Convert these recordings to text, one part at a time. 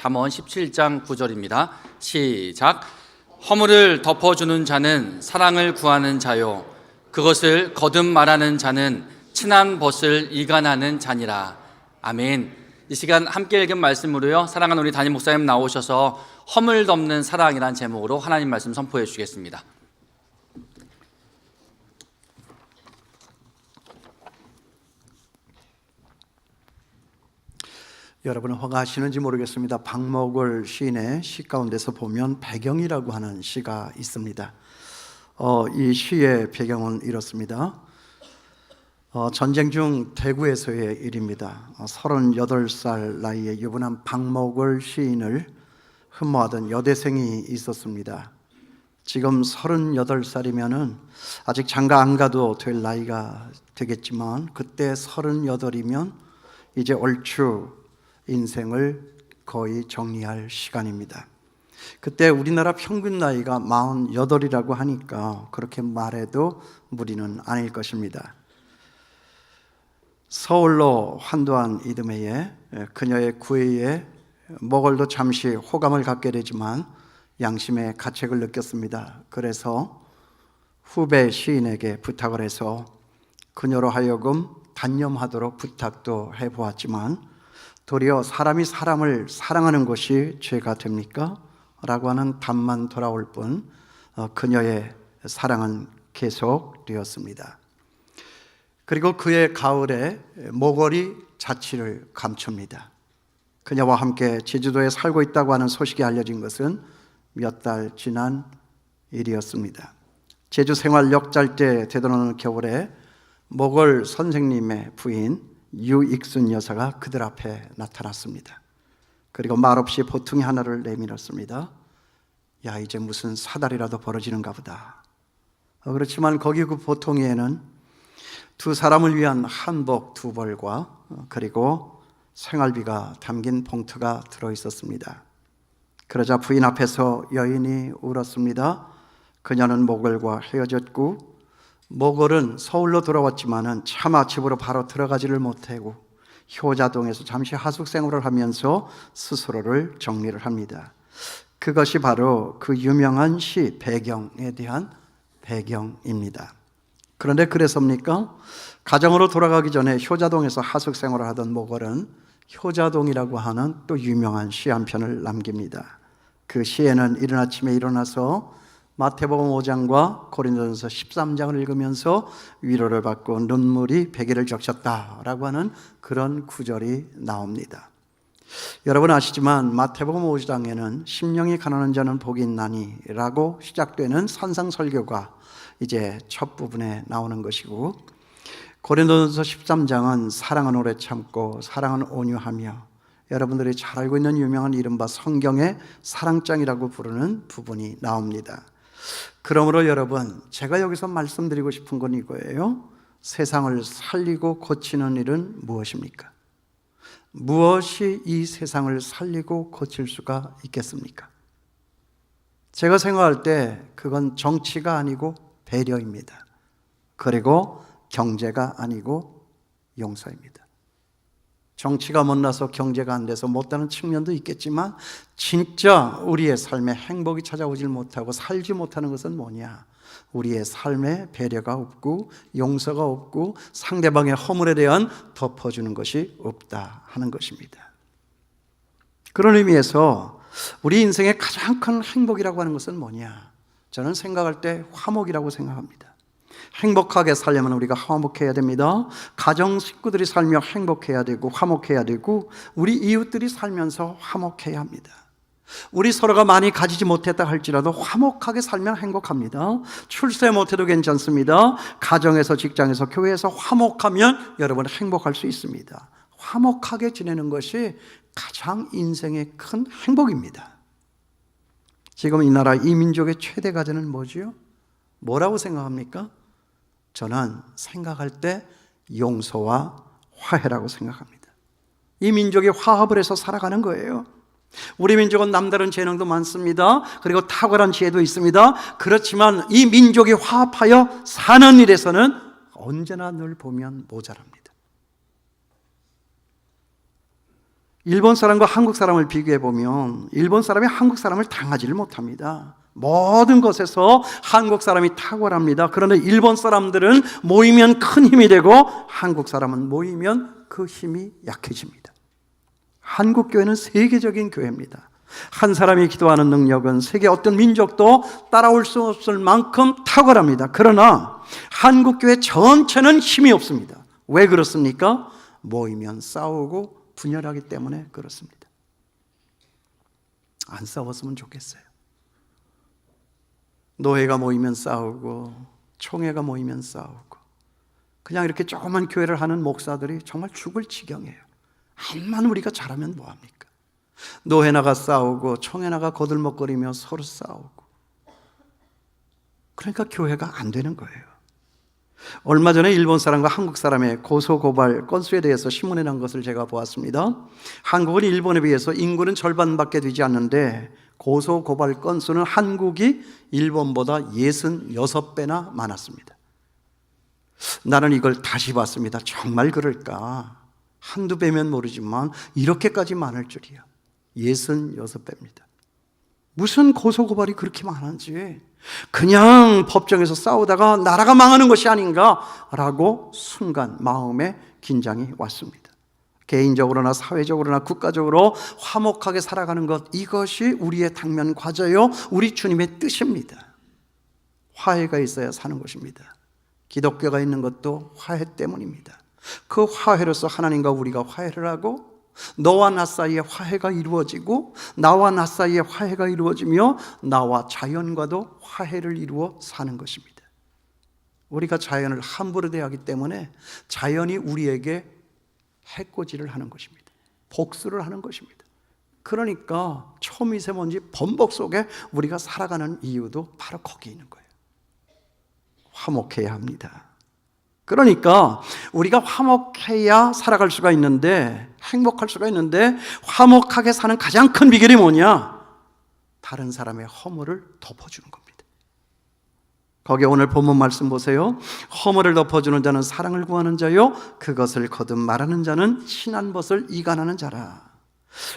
잠언 17장 9절입니다. 시작. 허물을 덮어주는 자는 사랑을 구하는 자요, 그것을 거듭 말하는 자는 친한 벗을 이간하는 자니라. 아멘. 이 시간 함께 읽은 말씀으로요, 사랑하는 우리 담임 목사님 나오셔서 허물 덮는 사랑이란 제목으로 하나님 말씀 선포해 주시겠습니다. 여러분은 허가하시는지 모르겠습니다. 박목월 시인의 시 가운데서 보면 배경이라고 하는 시가 있습니다. 이 시의 배경은 이렇습니다. 전쟁 중 대구에서의 일입니다. 38살 나이에 유부남 박목월 시인을 흠모하던 여대생이 있었습니다. 지금 38살이면은 아직 장가 안 가도 될 나이가 되겠지만, 그때 38이면 이제 얼추 인생을 거의 정리할 시간입니다. 그때 우리나라 평균 나이가 48이라고 하니까 그렇게 말해도 무리는 아닐 것입니다. 서울로 환도한 이듬해에 그녀의 구애에 목월도 잠시 호감을 갖게 되지만 양심의 가책을 느꼈습니다. 그래서 후배 시인에게 부탁을 해서 그녀로 하여금 단념하도록 부탁도 해보았지만, 도리어 사람이 사람을 사랑하는 것이 죄가 됩니까? 라고 하는 답만 돌아올 뿐 그녀의 사랑은 계속되었습니다. 그리고 그의 가을에 목월이 자취를 감춥니다. 그녀와 함께 제주도에 살고 있다고 하는 소식이 알려진 것은 몇 달 지난 일이었습니다. 제주 생활 역잘때 되돌아오는 겨울에 목월 선생님의 부인 유익순 여사가 그들 앞에 나타났습니다. 그리고 말없이 보퉁이 하나를 내밀었습니다. 야, 이제 무슨 사달이라도 벌어지는가 보다. 그렇지만 거기 그 보퉁이에는 두 사람을 위한 한복 2벌과 그리고 생활비가 담긴 봉투가 들어있었습니다. 그러자 부인 앞에서 여인이 울었습니다. 그녀는 목월과 헤어졌고, 목월은 서울로 돌아왔지만은 차마 집으로 바로 들어가지를 못하고 효자동에서 잠시 하숙 생활을 하면서 스스로를 정리를 합니다. 그것이 바로 그 유명한 시 배경에 대한 배경입니다. 그런데 그래서입니까? 가정으로 돌아가기 전에 효자동에서 하숙 생활을 하던 목월은 효자동이라고 하는 또 유명한 시 한 편을 남깁니다. 그 시에는 이른 아침에 일어나서 마태복음 5장과 고린도전서 13장을 읽으면서 위로를 받고 눈물이 베개를 적셨다라고 하는 그런 구절이 나옵니다. 여러분 아시지만 마태복음 5장에는 심령이 가난한 자는 복이 있나니 라고 시작되는 산상설교가 이제 첫 부분에 나오는 것이고, 고린도전서 13장은 사랑은 오래 참고 사랑은 온유하며, 여러분들이 잘 알고 있는 유명한 이른바 성경의 사랑장이라고 부르는 부분이 나옵니다. 그러므로 여러분, 제가 여기서 말씀드리고 싶은 건 이거예요. 세상을 살리고 고치는 일은 무엇입니까? 무엇이 이 세상을 살리고 고칠 수가 있겠습니까? 제가 생각할 때 그건 정치가 아니고 배려입니다. 그리고 경제가 아니고 용서입니다. 정치가 못나서 경제가 안 돼서 못하는 측면도 있겠지만, 진짜 우리의 삶에 행복이 찾아오질 못하고 살지 못하는 것은 뭐냐? 우리의 삶에 배려가 없고 용서가 없고 상대방의 허물에 대한 덮어주는 것이 없다 하는 것입니다. 그런 의미에서 우리 인생의 가장 큰 행복이라고 하는 것은 뭐냐? 저는 생각할 때 화목이라고 생각합니다. 행복하게 살려면 우리가 화목해야 됩니다. 가정 식구들이 살며 행복해야 되고 화목해야 되고, 우리 이웃들이 살면서 화목해야 합니다. 우리 서로가 많이 가지지 못했다 할지라도 화목하게 살면 행복합니다. 출세 못해도 괜찮습니다. 가정에서, 직장에서, 교회에서 화목하면 여러분 행복할 수 있습니다. 화목하게 지내는 것이 가장 인생의 큰 행복입니다. 지금 이 나라 이 민족의 최대 과제는 뭐지요? 뭐라고 생각합니까? 저는 생각할 때 용서와 화해라고 생각합니다. 이 민족이 화합을 해서 살아가는 거예요. 우리 민족은 남다른 재능도 많습니다. 그리고 탁월한 지혜도 있습니다. 그렇지만 이 민족이 화합하여 사는 일에서는 언제나 늘 보면 모자랍니다. 일본 사람과 한국 사람을 비교해 보면 일본 사람이 한국 사람을 당하지를 못합니다. 모든 것에서 한국 사람이 탁월합니다. 그런데 일본 사람들은 모이면 큰 힘이 되고 한국 사람은 모이면 그 힘이 약해집니다. 한국 교회는 세계적인 교회입니다. 한 사람이 기도하는 능력은 세계 어떤 민족도 따라올 수 없을 만큼 탁월합니다. 그러나 한국 교회 전체는 힘이 없습니다. 왜 그렇습니까? 모이면 싸우고 분열하기 때문에 그렇습니다. 안 싸웠으면 좋겠어요. 노회가 모이면 싸우고 총회가 모이면 싸우고 그냥 이렇게 조그만 교회를 하는 목사들이 정말 죽을 지경이에요. 암만 우리가 잘하면 뭐합니까? 노회나가 싸우고 총회나가 거들먹거리며 서로 싸우고 그러니까 교회가 안 되는 거예요. 얼마 전에 일본 사람과 한국 사람의 고소고발 건수에 대해서 신문에 난 것을 제가 보았습니다. 한국은 일본에 비해서 인구는 절반밖에 되지 않는데 고소고발 건수는 한국이 일본보다 66배나 많았습니다. 나는 이걸 다시 봤습니다. 정말 그럴까? 한두 배면 모르지만 이렇게까지 많을 줄이야. 66배입니다. 무슨 고소고발이 그렇게 많은지, 그냥 법정에서 싸우다가 나라가 망하는 것이 아닌가라고 순간 마음에 긴장이 왔습니다. 개인적으로나 사회적으로나 국가적으로 화목하게 살아가는 것, 이것이 우리의 당면 과제요, 우리 주님의 뜻입니다. 화해가 있어야 사는 것입니다. 기독교가 있는 것도 화해 때문입니다. 그 화해로서 하나님과 우리가 화해를 하고 너와 나 사이에 화해가 이루어지고 나와 나 사이에 화해가 이루어지며 나와 자연과도 화해를 이루어 사는 것입니다. 우리가 자연을 함부로 대하기 때문에 자연이 우리에게 해코지를 하는 것입니다. 복수를 하는 것입니다. 그러니까 초미세먼지 범벅 속에 우리가 살아가는 이유도 바로 거기 있는 거예요. 화목해야 합니다. 그러니까 우리가 화목해야 살아갈 수가 있는데, 행복할 수가 있는데, 화목하게 사는 가장 큰 비결이 뭐냐? 다른 사람의 허물을 덮어주는 겁니다. 거기 오늘 본문 말씀 보세요. 허물을 덮어주는 자는 사랑을 구하는 자요, 그것을 거듭 말하는 자는 친한 벗을 이간하는 자라.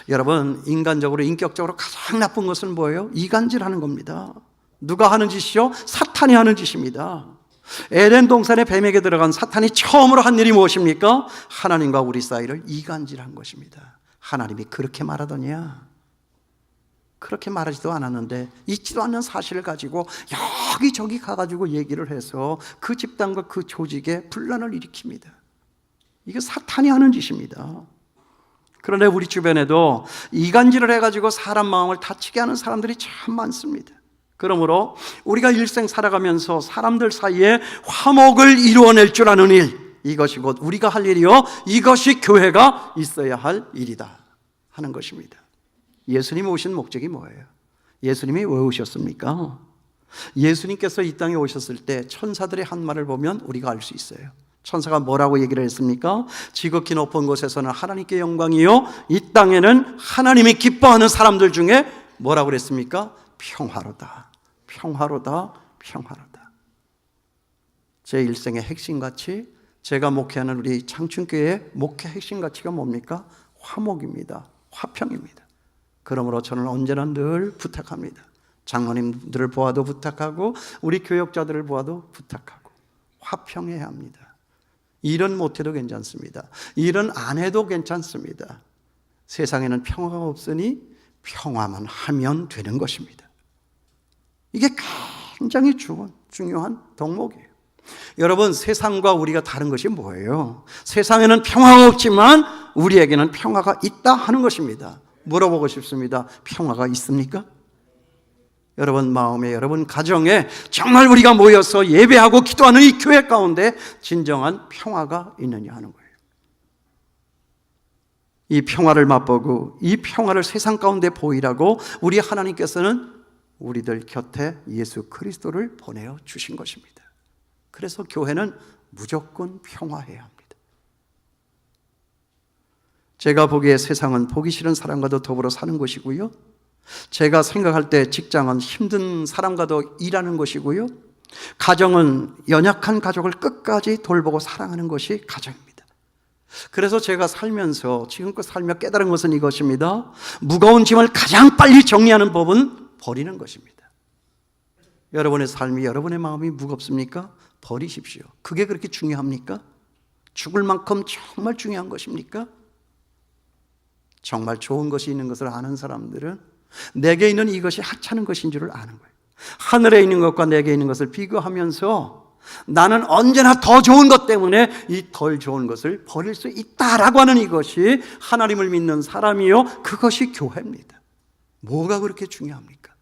여러분, 인간적으로 인격적으로 가장 나쁜 것은 뭐예요? 이간질하는 겁니다. 누가 하는 짓이요? 사탄이 하는 짓입니다. 에덴 동산의 뱀에게 들어간 사탄이 처음으로 한 일이 무엇입니까? 하나님과 우리 사이를 이간질한 것입니다. 하나님이 그렇게 말하더냐? 그렇게 말하지도 않았는데 있지도 않는 사실을 가지고 여기저기 가가지고 얘기를 해서 그 집단과 그 조직에 분란을 일으킵니다. 이게 사탄이 하는 짓입니다. 그런데 우리 주변에도 이간질을 해가지고 사람 마음을 다치게 하는 사람들이 참 많습니다. 그러므로 우리가 일생 살아가면서 사람들 사이에 화목을 이루어낼 줄 아는 일, 이것이 곧 우리가 할 일이요, 이것이 교회가 있어야 할 일이다 하는 것입니다. 예수님이 오신 목적이 뭐예요? 예수님이 왜 오셨습니까? 예수님께서 이 땅에 오셨을 때 천사들의 한 말을 보면 우리가 알 수 있어요. 천사가 뭐라고 얘기를 했습니까? 지극히 높은 곳에서는 하나님께 영광이요, 이 땅에는 하나님이 기뻐하는 사람들 중에 뭐라고 그랬습니까? 평화로다, 평화로다, 평화로다. 제 일생의 핵심가치, 제가 목회하는 우리 창춘교회의 목회 핵심가치가 뭡니까? 화목입니다. 화평입니다. 그러므로 저는 언제나 늘 부탁합니다. 장로님들을 보아도 부탁하고 우리 교역자들을 보아도 부탁하고 화평해야 합니다. 일은 못해도 괜찮습니다. 일은 안 해도 괜찮습니다. 세상에는 평화가 없으니 평화만 하면 되는 것입니다. 이게 굉장히 중요한 덕목이에요. 여러분, 세상과 우리가 다른 것이 뭐예요? 세상에는 평화가 없지만 우리에게는 평화가 있다 하는 것입니다. 물어보고 싶습니다. 평화가 있습니까? 여러분 마음에, 여러분 가정에 정말 우리가 모여서 예배하고 기도하는 이 교회 가운데 진정한 평화가 있느냐 하는 거예요. 이 평화를 맛보고 이 평화를 세상 가운데 보이라고 우리 하나님께서는 우리들 곁에 예수 그리스도를 보내어 주신 것입니다. 그래서 교회는 무조건 평화해야 합니다. 제가 보기에 세상은 보기 싫은 사람과도 더불어 사는 것이고요, 제가 생각할 때 직장은 힘든 사람과도 일하는 것이고요, 가정은 연약한 가족을 끝까지 돌보고 사랑하는 것이 가정입니다. 그래서 제가 살면서 지금껏 살며 깨달은 것은 이것입니다. 무거운 짐을 가장 빨리 정리하는 법은 버리는 것입니다. 여러분의 삶이, 여러분의 마음이 무겁습니까? 버리십시오. 그게 그렇게 중요합니까? 죽을 만큼 정말 중요한 것입니까? 정말 좋은 것이 있는 것을 아는 사람들은 내게 있는 이것이 하찮은 것인 줄을 아는 거예요. 하늘에 있는 것과 내게 있는 것을 비교하면서 나는 언제나 더 좋은 것 때문에 이 덜 좋은 것을 버릴 수 있다라고 하는 이것이 하나님을 믿는 사람이요, 그것이 교회입니다. 뭐가 그렇게 중요합니까?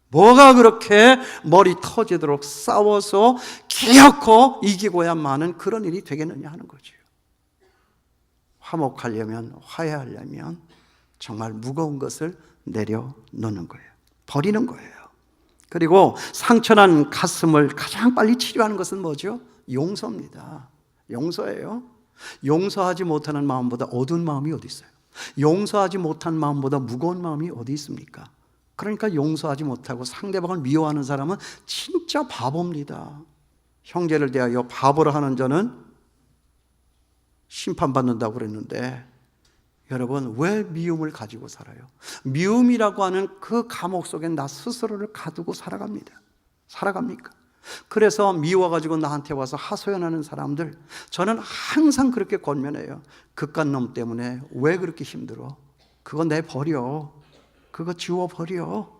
뭐가 그렇게 머리 터지도록 싸워서 기어코 이기고야만은 그런 일이 되겠느냐 하는 거죠. 화목하려면, 화해하려면 정말 무거운 것을 내려놓는 거예요. 버리는 거예요. 그리고 상처난 가슴을 가장 빨리 치료하는 것은 뭐죠? 용서입니다. 용서예요. 용서하지 못하는 마음보다 어두운 마음이 어디 있어요? 용서하지 못한 마음보다 무거운 마음이 어디 있습니까? 그러니까 용서하지 못하고 상대방을 미워하는 사람은 진짜 바보입니다. 형제를 대하여 바보로 하는 자는 심판받는다고 그랬는데, 여러분, 왜 미움을 가지고 살아요? 미움이라고 하는 그 감옥 속에 나 스스로를 가두고 살아갑니까? 그래서 미워가지고 나한테 와서 하소연하는 사람들, 저는 항상 그렇게 권면해요. 그깟 놈 때문에 왜 그렇게 힘들어? 그거 내버려. 그거 지워버려.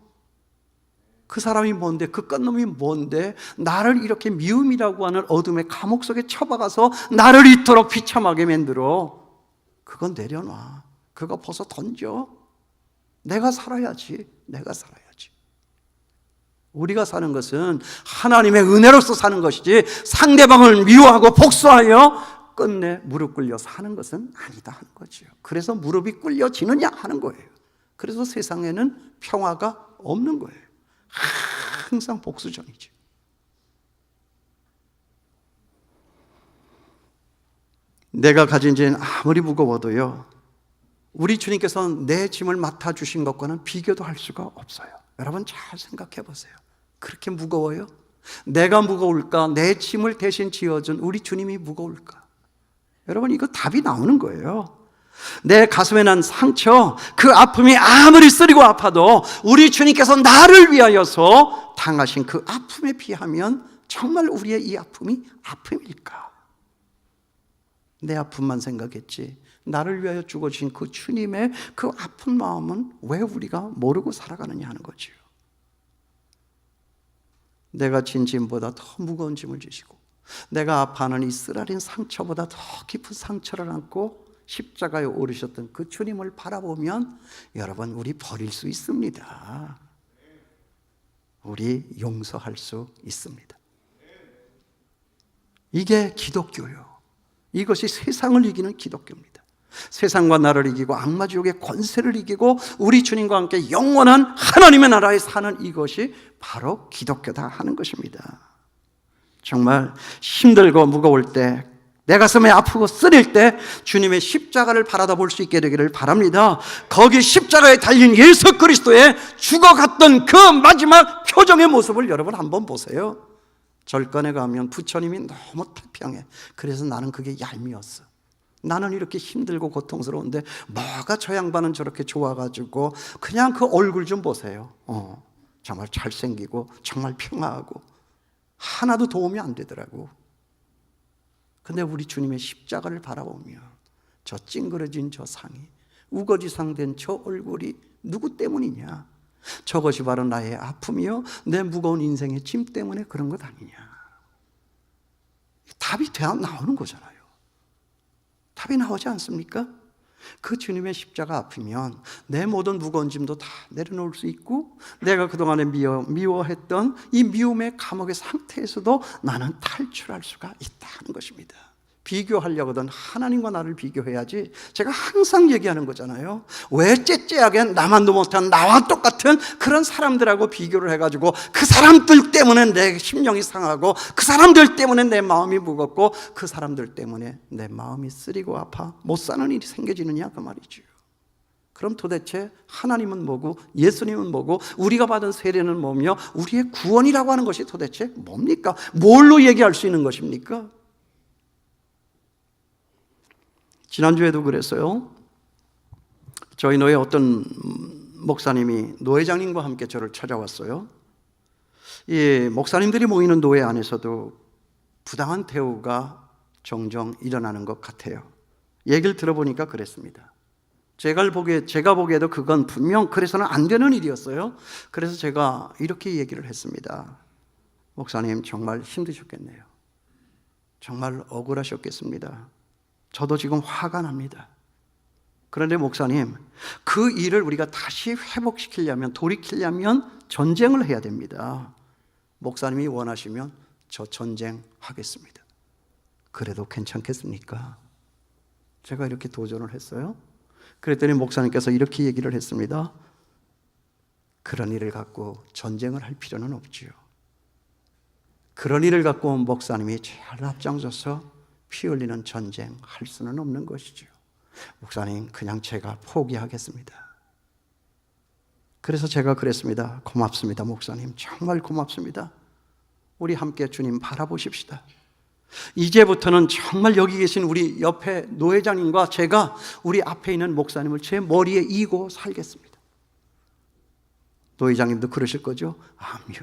그 사람이 뭔데, 그깟 놈이 뭔데 나를 이렇게 미움이라고 하는 어둠의 감옥 속에 처박아서 나를 이토록 비참하게 만들어. 그건 내려놔. 그거 벗어 던져. 내가 살아야지. 우리가 사는 것은 하나님의 은혜로서 사는 것이지 상대방을 미워하고 복수하여 끝내 무릎 꿇려 사는 것은 아니다 하는 거죠. 그래서 무릎이 꿇려지느냐 하는 거예요. 그래서 세상에는 평화가 없는 거예요. 항상 복수전이죠. 내가 가진 죄는 아무리 무거워도요, 우리 주님께서 내 짐을 맡아주신 것과는 비교도 할 수가 없어요. 여러분 잘 생각해 보세요. 그렇게 무거워요? 내가 무거울까? 내 짐을 대신 지어준 우리 주님이 무거울까? 여러분, 이거 답이 나오는 거예요. 내 가슴에 난 상처, 그 아픔이 아무리 쓰리고 아파도 우리 주님께서 나를 위하여서 당하신 그 아픔에 비하면 정말 우리의 이 아픔이 아픔일까? 내 아픔만 생각했지 나를 위하여 죽어주신 그 주님의 그 아픈 마음은 왜 우리가 모르고 살아가느냐 하는 거죠. 내가 진 짐보다 더 무거운 짐을 지시고 내가 아파하는 이 쓰라린 상처보다 더 깊은 상처를 안고 십자가에 오르셨던 그 주님을 바라보면 여러분, 우리 버릴 수 있습니다. 우리 용서할 수 있습니다. 이게 기독교요. 이것이 세상을 이기는 기독교입니다. 세상과 나를 이기고 악마지옥의 권세를 이기고 우리 주님과 함께 영원한 하나님의 나라에 사는 이것이 바로 기독교다 하는 것입니다. 정말 힘들고 무거울 때, 내 가슴에 아프고 쓰릴 때 주님의 십자가를 바라다 볼 수 있게 되기를 바랍니다. 거기 십자가에 달린 예수 그리스도의 죽어갔던 그 마지막 표정의 모습을 여러분 한번 보세요. 절간에 가면 부처님이 너무 태평해. 그래서 나는 그게 얄미웠어. 나는 이렇게 힘들고 고통스러운데 뭐가 저 양반은 저렇게 좋아가지고 그냥 그 얼굴 좀 보세요. 정말 잘생기고 정말 평화하고 하나도 도움이 안 되더라고. 근데 우리 주님의 십자가를 바라보면 저 찡그러진 저 상이, 우거지상 된 저 얼굴이 누구 때문이냐? 저것이 바로 나의 아픔이요, 내 무거운 인생의 짐 때문에 그런 것 아니냐? 답이 나오는 거잖아요. 답이 나오지 않습니까? 그 주님의 십자가 앞이면 내 모든 무거운 짐도 다 내려놓을 수 있고, 내가 그동안에 미워했던 이 미움의 감옥의 상태에서도 나는 탈출할 수가 있다는 것입니다. 비교하려거든 하나님과 나를 비교해야지. 제가 항상 얘기하는 거잖아요. 왜 째째하게 나만도 못한 나와 똑같은 그런 사람들하고 비교를 해가지고 그 사람들 때문에 내 심령이 상하고 그 사람들 때문에 내 마음이 무겁고 그 사람들 때문에 내 마음이 쓰리고 아파 못 사는 일이 생겨지느냐 그 말이죠. 그럼 도대체 하나님은 뭐고 예수님은 뭐고 우리가 받은 세례는 뭐며 우리의 구원이라고 하는 것이 도대체 뭡니까? 뭘로 얘기할 수 있는 것입니까? 지난주에도 그랬어요. 저희 노예 어떤 목사님이 노회장님과 함께 저를 찾아왔어요. 이 목사님들이 모이는 노예 안에서도 부당한 대우가 종종 일어나는 것 같아요. 얘기를 들어보니까 그랬습니다. 제가 보기에도 그건 분명 그래서는 안 되는 일이었어요. 그래서 제가 이렇게 얘기를 했습니다. 목사님 정말 힘드셨겠네요. 정말 억울하셨겠습니다. 저도 지금 화가 납니다. 그런데 목사님, 그 일을 우리가 다시 회복시키려면, 돌이키려면 전쟁을 해야 됩니다. 목사님이 원하시면 저 전쟁하겠습니다. 그래도 괜찮겠습니까? 제가 이렇게 도전을 했어요. 그랬더니 목사님께서 이렇게 얘기를 했습니다. 그런 일을 갖고 전쟁을 할 필요는 없지요. 그런 일을 갖고 목사님이 잘 앞장서서 피 흘리는 전쟁 할 수는 없는 것이지요. 목사님, 그냥 제가 포기하겠습니다. 그래서 제가 그랬습니다. 고맙습니다, 목사님. 정말 고맙습니다. 우리 함께 주님 바라보십시다. 이제부터는 정말 여기 계신 우리 옆에 노회장님과 제가 우리 앞에 있는 목사님을 제 머리에 이고 살겠습니다. 노회장님도 그러실 거죠? 아니요.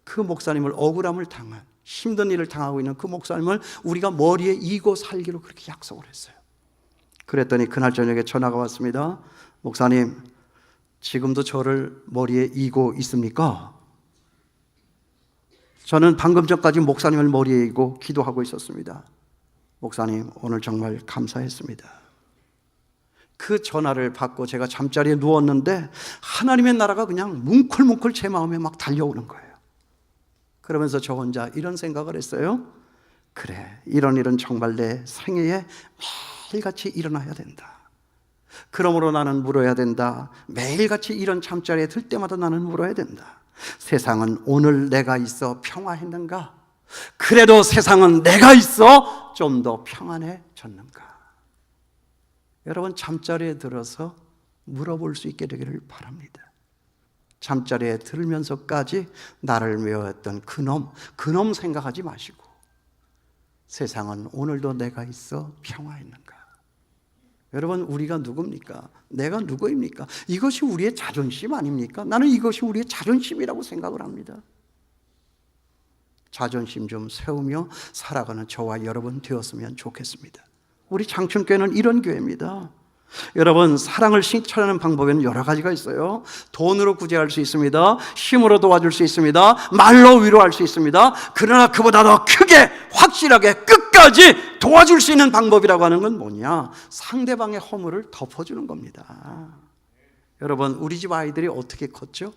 그 목사님을 억울함을 당한, 힘든 일을 당하고 있는 그 목사님을 우리가 머리에 이고 살기로 그렇게 약속을 했어요. 그랬더니 그날 저녁에 전화가 왔습니다. 목사님, 지금도 저를 머리에 이고 있습니까? 저는 방금 전까지 목사님을 머리에 이고 기도하고 있었습니다. 목사님, 오늘 정말 감사했습니다. 그 전화를 받고 제가 잠자리에 누웠는데 하나님의 나라가 그냥 뭉클뭉클 제 마음에 막 달려오는 거예요. 그러면서 저 혼자 이런 생각을 했어요. 그래, 이런 일은 정말 내 생애에 매일같이 일어나야 된다. 그러므로 나는 물어야 된다. 매일같이 이런 잠자리에 들 때마다 나는 물어야 된다. 세상은 오늘 내가 있어 평화했는가? 그래도 세상은 내가 있어 좀 더 평안해졌는가? 여러분, 잠자리에 들어서 물어볼 수 있게 되기를 바랍니다. 잠자리에 들면서까지 나를 외웠던 그놈 생각하지 마시고, 세상은 오늘도 내가 있어 평화했는가? 여러분, 우리가 누굽니까? 내가 누구입니까? 이것이 우리의 자존심 아닙니까? 나는 이것이 우리의 자존심이라고 생각을 합니다. 자존심 좀 세우며 살아가는 저와 여러분 되었으면 좋겠습니다. 우리 장춘교회는 이런 교회입니다. 여러분, 사랑을 실천하는 방법에는 여러 가지가 있어요. 돈으로 구제할 수 있습니다. 힘으로 도와줄 수 있습니다. 말로 위로할 수 있습니다. 그러나 그보다 더 크게 확실하게 끝까지 도와줄 수 있는 방법이라고 하는 건 뭐냐? 상대방의 허물을 덮어주는 겁니다. 여러분, 우리 집 아이들이 어떻게 컸죠?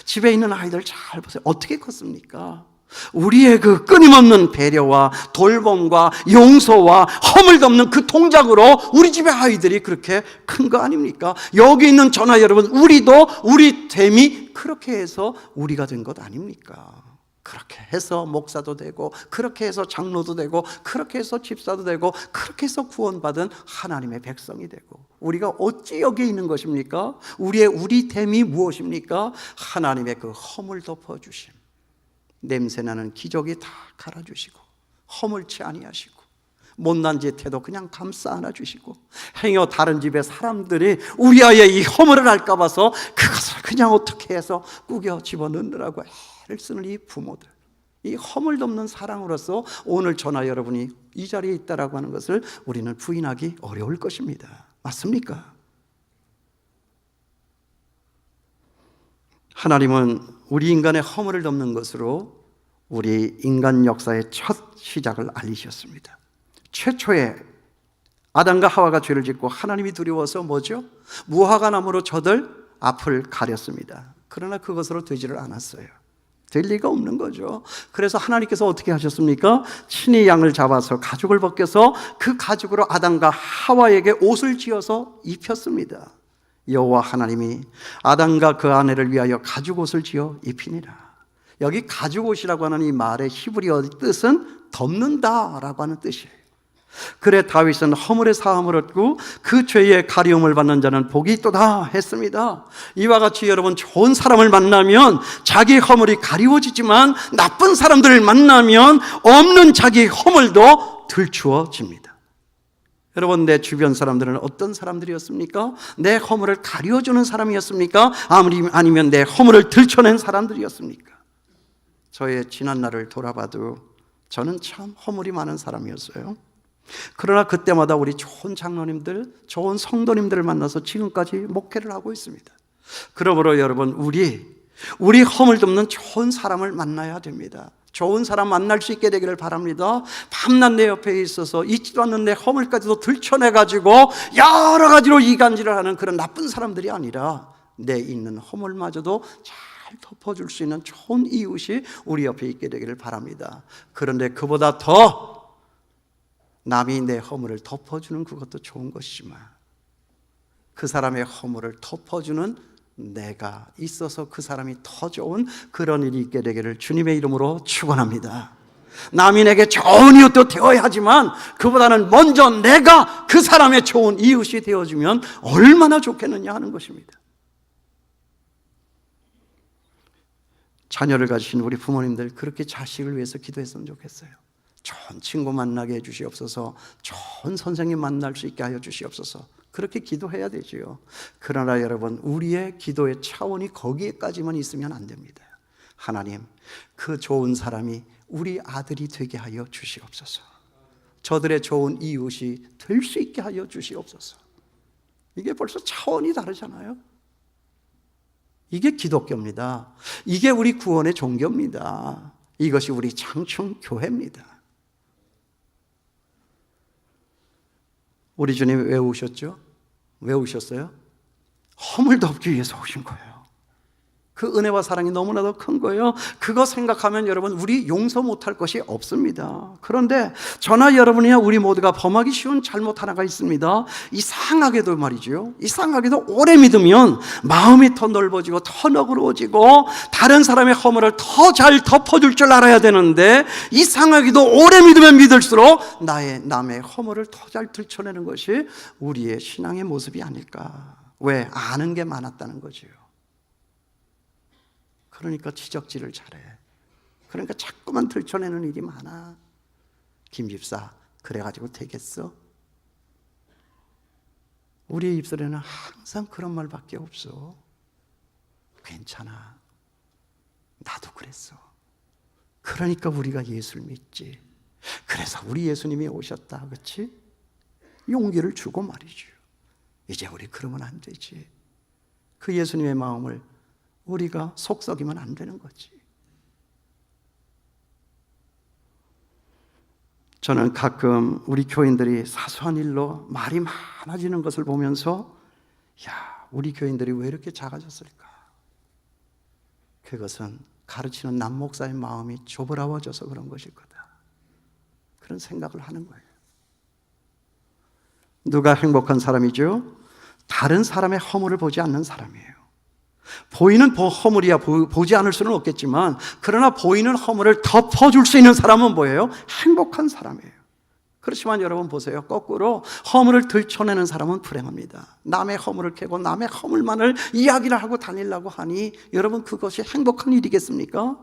집에 있는 아이들 잘 보세요. 어떻게 컸습니까? 우리의 그 끊임없는 배려와 돌봄과 용서와 허물 덮는 그 동작으로 우리 집의 아이들이 그렇게 큰 거 아닙니까? 여기 있는 저나 여러분, 우리도 우리 됨이 그렇게 해서 우리가 된 것 아닙니까? 그렇게 해서 목사도 되고, 그렇게 해서 장로도 되고, 그렇게 해서 집사도 되고, 그렇게 해서 구원받은 하나님의 백성이 되고, 우리가 어찌 여기에 있는 것입니까? 우리 됨이 무엇입니까? 하나님의 그 허물 덮어주심, 냄새나는 기저귀 다 갈아주시고, 허물치 아니하시고, 못난 짓 해도 그냥 감싸 안아주시고, 행여 다른 집의 사람들이 우리 아이의 이 허물을 알까 봐서 그것을 그냥 어떻게 해서 꾸겨 집어넣느라고 애를 쓰는 이 부모들, 이 허물 덮는 사랑으로서 오늘 저나 여러분이 이 자리에 있다라고 하는 것을 우리는 부인하기 어려울 것입니다. 맞습니까? 하나님은 우리 인간의 허물을 덮는 것으로 우리 인간 역사의 첫 시작을 알리셨습니다. 최초에 아담과 하와가 죄를 짓고 하나님이 두려워서 뭐죠? 무화과 나무로 저들 앞을 가렸습니다. 그러나 그것으로 되지를 않았어요. 될 리가 없는 거죠. 그래서 하나님께서 어떻게 하셨습니까? 친히 양을 잡아서 가죽을 벗겨서 그 가죽으로 아담과 하와에게 옷을 지어서 입혔습니다. 여호와 하나님이 아담과 그 아내를 위하여 가죽옷을 지어 입히니라. 여기 가죽옷이라고 하는 이 말의 히브리어 뜻은 덮는다라고 하는 뜻이에요. 그래 다윗은 허물의 사함을 얻고 그 죄의 가리움을 받는 자는 복이 있도다 했습니다. 이와 같이 여러분, 좋은 사람을 만나면 자기 허물이 가리워지지만 나쁜 사람들을 만나면 없는 자기 허물도 들추어집니다. 여러분, 내 주변 사람들은 어떤 사람들이었습니까? 내 허물을 가려주는 사람이었습니까? 아니면 내 허물을 들춰낸 사람들이었습니까? 저의 지난 날을 돌아봐도 저는 참 허물이 많은 사람이었어요. 그러나 그때마다 우리 좋은 장로님들, 좋은 성도님들을 만나서 지금까지 목회를 하고 있습니다. 그러므로 여러분, 우리 허물 덮는 좋은 사람을 만나야 됩니다. 좋은 사람 만날 수 있게 되기를 바랍니다. 밤낮 내 옆에 있어서 있지도 않는 내 허물까지도 들춰내가지고 여러 가지로 이간질을 하는 그런 나쁜 사람들이 아니라 내 있는 허물마저도 잘 덮어줄 수 있는 좋은 이웃이 우리 옆에 있게 되기를 바랍니다. 그런데 그보다 더 남이 내 허물을 덮어주는 그것도 좋은 것이지만 그 사람의 허물을 덮어주는 내가 있어서 그 사람이 더 좋은 그런 일이 있게 되기를 주님의 이름으로 축원합니다. 남이 내게 좋은 이웃도 되어야 하지만 그보다는 먼저 내가 그 사람의 좋은 이웃이 되어주면 얼마나 좋겠느냐 하는 것입니다. 자녀를 가지신 우리 부모님들, 그렇게 자식을 위해서 기도했으면 좋겠어요. 좋은 친구 만나게 해주시옵소서, 좋은 선생님 만날 수 있게 하여 주시옵소서, 그렇게 기도해야 되지요. 그러나 여러분, 우리의 기도의 차원이 거기에까지만 있으면 안 됩니다. 하나님, 그 좋은 사람이 우리 아들이 되게 하여 주시옵소서, 저들의 좋은 이웃이 될 수 있게 하여 주시옵소서. 이게 벌써 차원이 다르잖아요. 이게 기독교입니다. 이게 우리 구원의 종교입니다. 이것이 우리 장충교회입니다. 우리 주님 왜 오셨죠? 왜 오셨어요? 허물 덮기 위해서 오신 거예요. 그 은혜와 사랑이 너무나도 큰 거예요. 그거 생각하면 여러분, 우리 용서 못할 것이 없습니다. 그런데 저나 여러분이야 우리 모두가 범하기 쉬운 잘못 하나가 있습니다. 이상하게도 말이죠, 이상하게도 오래 믿으면 마음이 더 넓어지고 더 너그러워지고 다른 사람의 허물을 더 잘 덮어줄 줄 알아야 되는데, 이상하게도 오래 믿으면 믿을수록 남의 허물을 더 잘 들춰내는 것이 우리의 신앙의 모습이 아닐까. 왜? 아는 게 많았다는 거지요. 그러니까 지적질을 잘해. 그러니까 자꾸만 들춰내는 일이 많아. 김 집사, 그래가지고 되겠어? 우리의 입술에는 항상 그런 말밖에 없어. 괜찮아, 나도 그랬어. 그러니까 우리가 예수를 믿지. 그래서 우리 예수님이 오셨다, 그렇지? 용기를 주고 말이죠. 이제 우리 그러면 안 되지. 그 예수님의 마음을 우리가 속썩이면 안 되는 거지. 저는 가끔 우리 교인들이 사소한 일로 말이 많아지는 것을 보면서, 야, 우리 교인들이 왜 이렇게 작아졌을까? 그것은 가르치는 남목사의 마음이 좁아워져서 그런 것일 거다, 그런 생각을 하는 거예요. 누가 행복한 사람이죠? 다른 사람의 허물을 보지 않는 사람이에요. 보이는 허물이야 보지 않을 수는 없겠지만, 그러나 보이는 허물을 덮어줄 수 있는 사람은 뭐예요? 행복한 사람이에요. 그렇지만 여러분 보세요, 거꾸로 허물을 들춰내는 사람은 불행합니다. 남의 허물을 캐고 남의 허물만을 이야기를 하고 다니려고 하니 여러분, 그것이 행복한 일이겠습니까?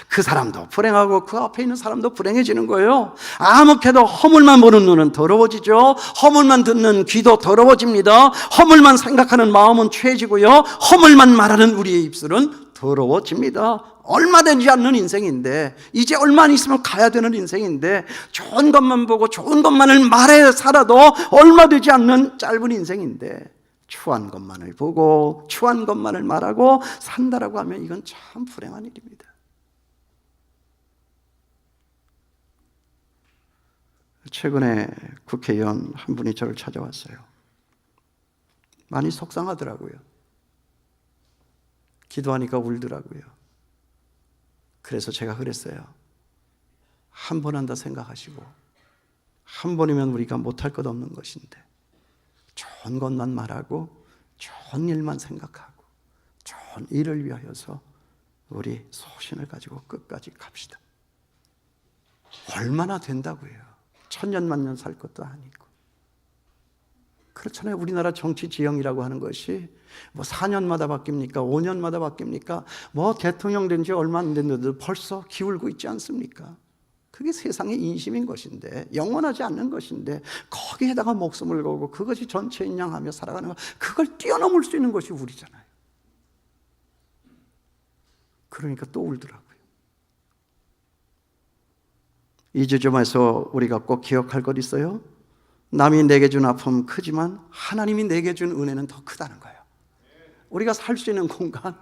그 사람도 불행하고 그 앞에 있는 사람도 불행해지는 거예요. 아무개도 허물만 보는 눈은 더러워지죠. 허물만 듣는 귀도 더러워집니다. 허물만 생각하는 마음은 취해지고요, 허물만 말하는 우리의 입술은 더러워집니다. 얼마 되지 않는 인생인데, 이제 얼마 안 있으면 가야 되는 인생인데, 좋은 것만 보고 좋은 것만을 말해 살아도 얼마 되지 않는 짧은 인생인데, 추한 것만을 보고 추한 것만을 말하고 산다라고 하면 이건 참 불행한 일입니다. 최근에 국회의원 한 분이 저를 찾아왔어요. 많이 속상하더라고요. 기도하니까 울더라고요. 그래서 제가 그랬어요. 한 번 한다 생각하시고, 한 번이면 우리가 못할 것 없는 것인데, 좋은 것만 말하고 좋은 일만 생각하고 좋은 일을 위하여서 우리 소신을 가지고 끝까지 갑시다. 얼마나 된다고요? 천년만년 살 것도 아니고. 그렇잖아요. 우리나라 정치 지형이라고 하는 것이 뭐 4년마다 바뀝니까? 5년마다 바뀝니까? 뭐 대통령 된 지 얼마 안 됐는데도 벌써 기울고 있지 않습니까? 그게 세상의 인심인 것인데, 영원하지 않는 것인데, 거기에다가 목숨을 걸고 그것이 전체인 양 하며 살아가는 것, 그걸 뛰어넘을 수 있는 것이 우리잖아요. 그러니까 또 울더라고요. 2주점에서 우리가 꼭 기억할 것 있어요. 남이 내게 준 아픔 크지만 하나님이 내게 준 은혜는 더 크다는 거예요. 우리가 살 수 있는 공간,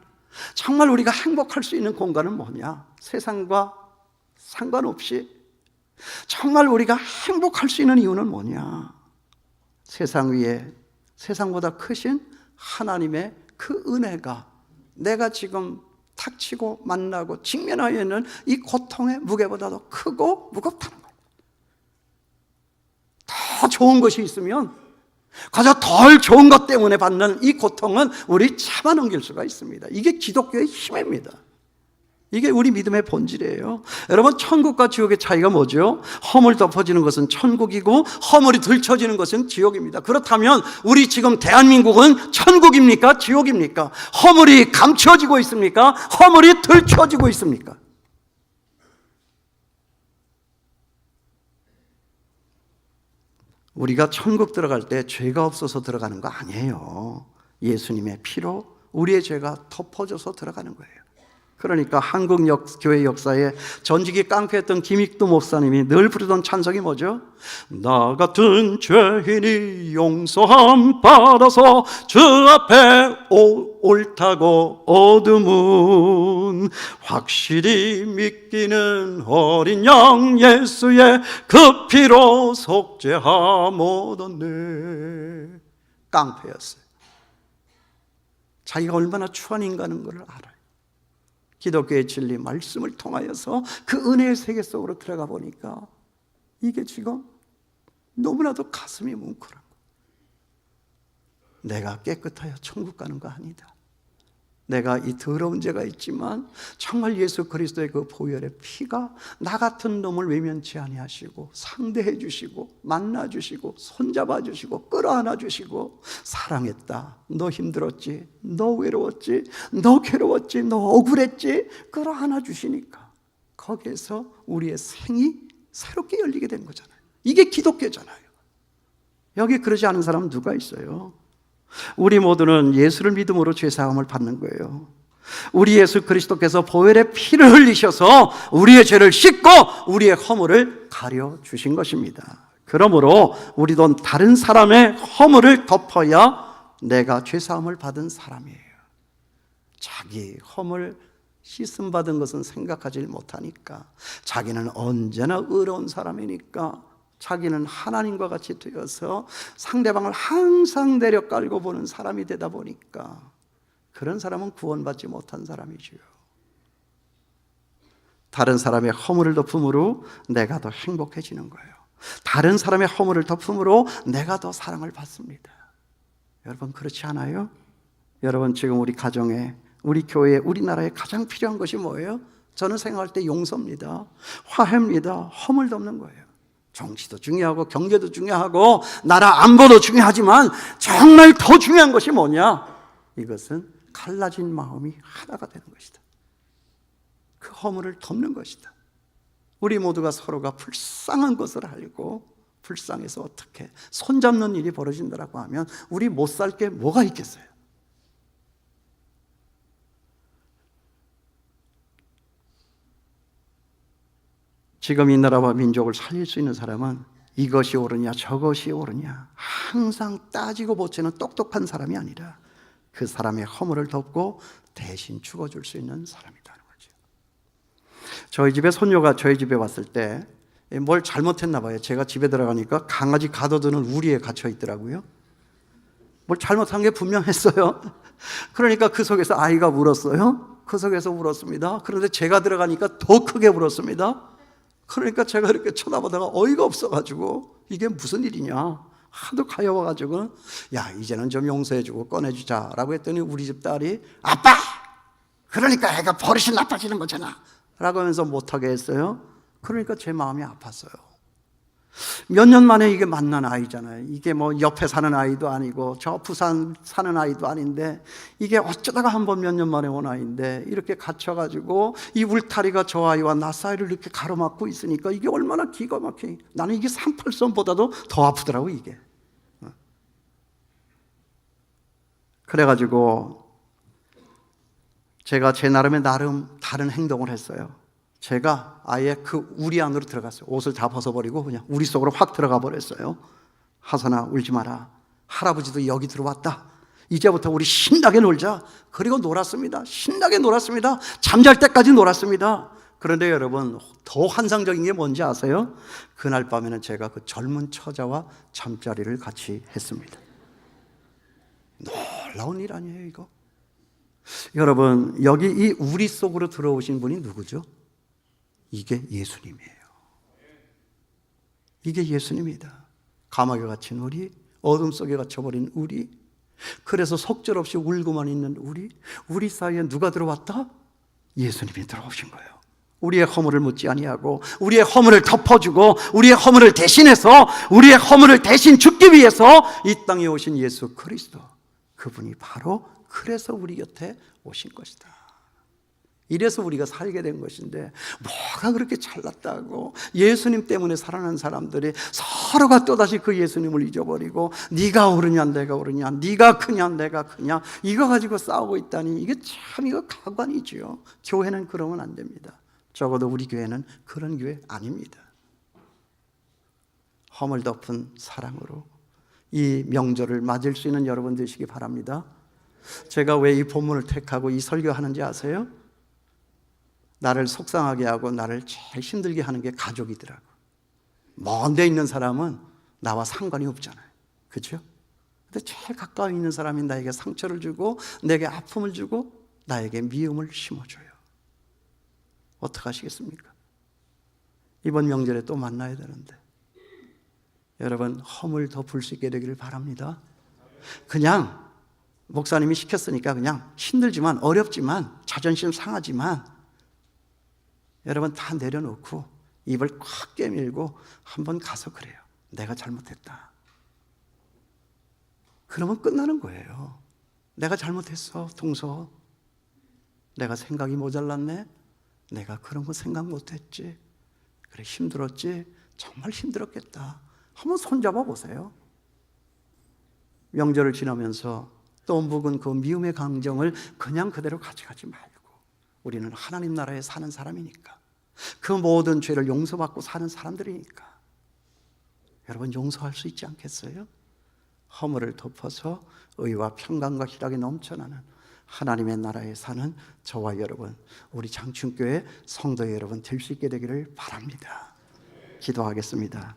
정말 우리가 행복할 수 있는 공간은 뭐냐? 세상과 상관없이 정말 우리가 행복할 수 있는 이유는 뭐냐? 세상 위에 세상보다 크신 하나님의 그 은혜가 내가 지금 닥치고 만나고 직면하여 있는 이 고통의 무게보다도 크고 무겁다는 거예요. 더 좋은 것이 있으면 그저 덜 좋은 것 때문에 받는 이 고통은 우리 잡아넘길 수가 있습니다. 이게 기독교의 힘입니다. 이게 우리 믿음의 본질이에요. 여러분, 천국과 지옥의 차이가 뭐죠? 허물 덮어지는 것은 천국이고 허물이 들춰지는 것은 지옥입니다. 그렇다면 우리 지금 대한민국은 천국입니까? 지옥입니까? 허물이 감춰지고 있습니까? 허물이 들춰지고 있습니까? 우리가 천국 들어갈 때 죄가 없어서 들어가는 거 아니에요. 예수님의 피로 우리의 죄가 덮어져서 들어가는 거예요. 그러니까 한국 교회 역사에 전직이 깡패였던 김익두 목사님이 늘 부르던 찬송이 뭐죠? 나 같은 죄인이 용서함 받아서 주 앞에 옳다고 어둠은 확실히 믿기는 어린 양 예수의 그 피로 속죄함 얻었네. 깡패였어요. 자기가 얼마나 추한 인간인 것을 알아요. 기독교의 진리 말씀을 통하여서 그 은혜의 세계 속으로 들어가 보니까 이게 지금 너무나도 가슴이 뭉클한 거예요. 내가 깨끗하여 천국 가는 거 아니다. 내가 이 더러운 죄가 있지만 정말 예수 그리스도의 그 보혈의 피가 나 같은 놈을 외면치 아니하시고 상대해 주시고 만나 주시고 손잡아 주시고 끌어안아 주시고 사랑했다. 너 힘들었지. 너 외로웠지. 너 괴로웠지. 너 억울했지. 끌어안아 주시니까 거기에서 우리의 생이 새롭게 열리게 된 거잖아요. 이게 기독교잖아요. 여기 그러지 않은 사람은 누가 있어요? 우리 모두는 예수를 믿음으로 죄사함을 받는 거예요. 우리 예수 그리스도께서 보혈의 피를 흘리셔서 우리의 죄를 씻고 우리의 허물을 가려 주신 것입니다. 그러므로 우리도 다른 사람의 허물을 덮어야 내가 죄사함을 받은 사람이에요. 자기 허물 씻음 받은 것은 생각하지 못하니까, 자기는 언제나 의로운 사람이니까, 자기는 하나님과 같이 되어서 상대방을 항상 내려 깔고 보는 사람이 되다 보니까 그런 사람은 구원받지 못한 사람이지요. 다른 사람의 허물을 덮음으로 내가 더 행복해지는 거예요. 다른 사람의 허물을 덮음으로 내가 더 사랑을 받습니다. 여러분, 그렇지 않아요? 여러분, 지금 우리 가정에, 우리 교회에, 우리나라에 가장 필요한 것이 뭐예요? 저는 생각할 때 용서입니다. 화해입니다. 허물 덮는 거예요. 정치도 중요하고 경제도 중요하고 나라 안보도 중요하지만 정말 더 중요한 것이 뭐냐? 이것은 갈라진 마음이 하나가 되는 것이다. 그 허물을 덮는 것이다. 우리 모두가 서로가 불쌍한 것을 알고 불쌍해서 어떻게 손잡는 일이 벌어진다고 하면 우리 못 살 게 뭐가 있겠어요? 지금 이 나라와 민족을 살릴 수 있는 사람은 이것이 옳으냐 저것이 옳으냐 항상 따지고 보채는 똑똑한 사람이 아니라 그 사람의 허물을 덮고 대신 죽어줄 수 있는 사람이라는 거죠. 저희 집에 손녀가 저희 집에 왔을 때 뭘 잘못했나 봐요. 제가 집에 들어가니까 강아지 가둬두는 우리에 갇혀 있더라고요. 뭘 잘못한 게 분명했어요. 그러니까 그 속에서 아이가 울었어요. 그 속에서 울었습니다. 그런데 제가 들어가니까 더 크게 울었습니다. 그러니까 제가 이렇게 쳐다보다가 어이가 없어가지고 이게 무슨 일이냐 하도 가여워가지고 야 이제는 좀 용서해주고 꺼내주자라고 했더니 우리 집 딸이 아빠 그러니까 애가 버릇이 나빠지는 거잖아 라고 하면서 못하게 했어요. 그러니까 제 마음이 아팠어요. 몇 년 만에 이게 만난 아이잖아요. 이게 뭐 옆에 사는 아이도 아니고 저 부산 사는 아이도 아닌데 이게 어쩌다가 한 번 몇 년 만에 온 아이인데 이렇게 갇혀가지고 이 울타리가 저 아이와 나 사이를 이렇게 가로막고 있으니까 이게 얼마나 기가 막히게, 나는 이게 38선보다도 더 아프더라고 이게. 그래가지고 제가 제 나름 다른 행동을 했어요. 제가 아예 그 우리 안으로 들어갔어요. 옷을 다 벗어버리고 그냥 우리 속으로 확 들어가 버렸어요. 하선아, 울지 마라. 할아버지도 여기 들어왔다. 이제부터 우리 신나게 놀자. 그리고 놀았습니다. 신나게 놀았습니다. 잠잘 때까지 놀았습니다. 그런데 여러분, 더 환상적인 게 뭔지 아세요? 그날 밤에는 제가 그 젊은 처자와 잠자리를 같이 했습니다. 놀라운 일 아니에요 이거? 여러분, 여기 이 우리 속으로 들어오신 분이 누구죠? 이게 예수님이에요. 이게 예수님이다. 감옥에 갇힌 우리, 어둠 속에 갇혀버린 우리, 그래서 속절없이 울고만 있는 우리 사이에 누가 들어왔다? 예수님이 들어오신 거예요. 우리의 허물을 묻지 아니하고 우리의 허물을 덮어주고 우리의 허물을 대신해서 우리의 허물을 대신 죽기 위해서 이 땅에 오신 예수 그리스도, 그분이 바로 그래서 우리 곁에 오신 것이다. 이래서 우리가 살게 된 것인데, 뭐가 그렇게 잘났다고 예수님 때문에 살아난 사람들이 서로가 또다시 그 예수님을 잊어버리고 네가 옳으냐 내가 옳으냐, 네가 크냐 내가 크냐, 이거 가지고 싸우고 있다니, 이게 참 이거 가관이지요. 교회는 그러면 안 됩니다. 적어도 우리 교회는 그런 교회 아닙니다. 허물 덮은 사랑으로 이 명절을 맞을 수 있는 여러분 되시기 바랍니다. 제가 왜 이 본문을 택하고 이 설교하는지 아세요? 나를 속상하게 하고 나를 제일 힘들게 하는 게 가족이더라고. 먼 데 있는 사람은 나와 상관이 없잖아요. 그렇죠? 근데 제일 가까이 있는 사람이 나에게 상처를 주고 내게 아픔을 주고 나에게 미움을 심어줘요. 어떡하시겠습니까? 이번 명절에 또 만나야 되는데 여러분, 허물 덮을 수 있게 되기를 바랍니다. 그냥 목사님이 시켰으니까 그냥 힘들지만 어렵지만 자존심 상하지만 여러분 다 내려놓고 입을 꽉 깨밀고 한번 가서 그래요. 내가 잘못했다. 그러면 끝나는 거예요. 내가 잘못했어, 동서. 내가 생각이 모자랐네. 내가 그런 거 생각 못했지. 그래, 힘들었지. 정말 힘들었겠다. 한번 손잡아 보세요. 명절을 지나면서 또 묵은 그 미움의 감정을 그냥 그대로 가져가지 말고, 우리는 하나님 나라에 사는 사람이니까, 그 모든 죄를 용서받고 사는 사람들이니까 여러분 용서할 수 있지 않겠어요? 허물을 덮어서 의와 평강과 희락이 넘쳐나는 하나님의 나라에 사는 저와 여러분, 우리 장충교회 성도 여러분 될 수 있게 되기를 바랍니다. 기도하겠습니다.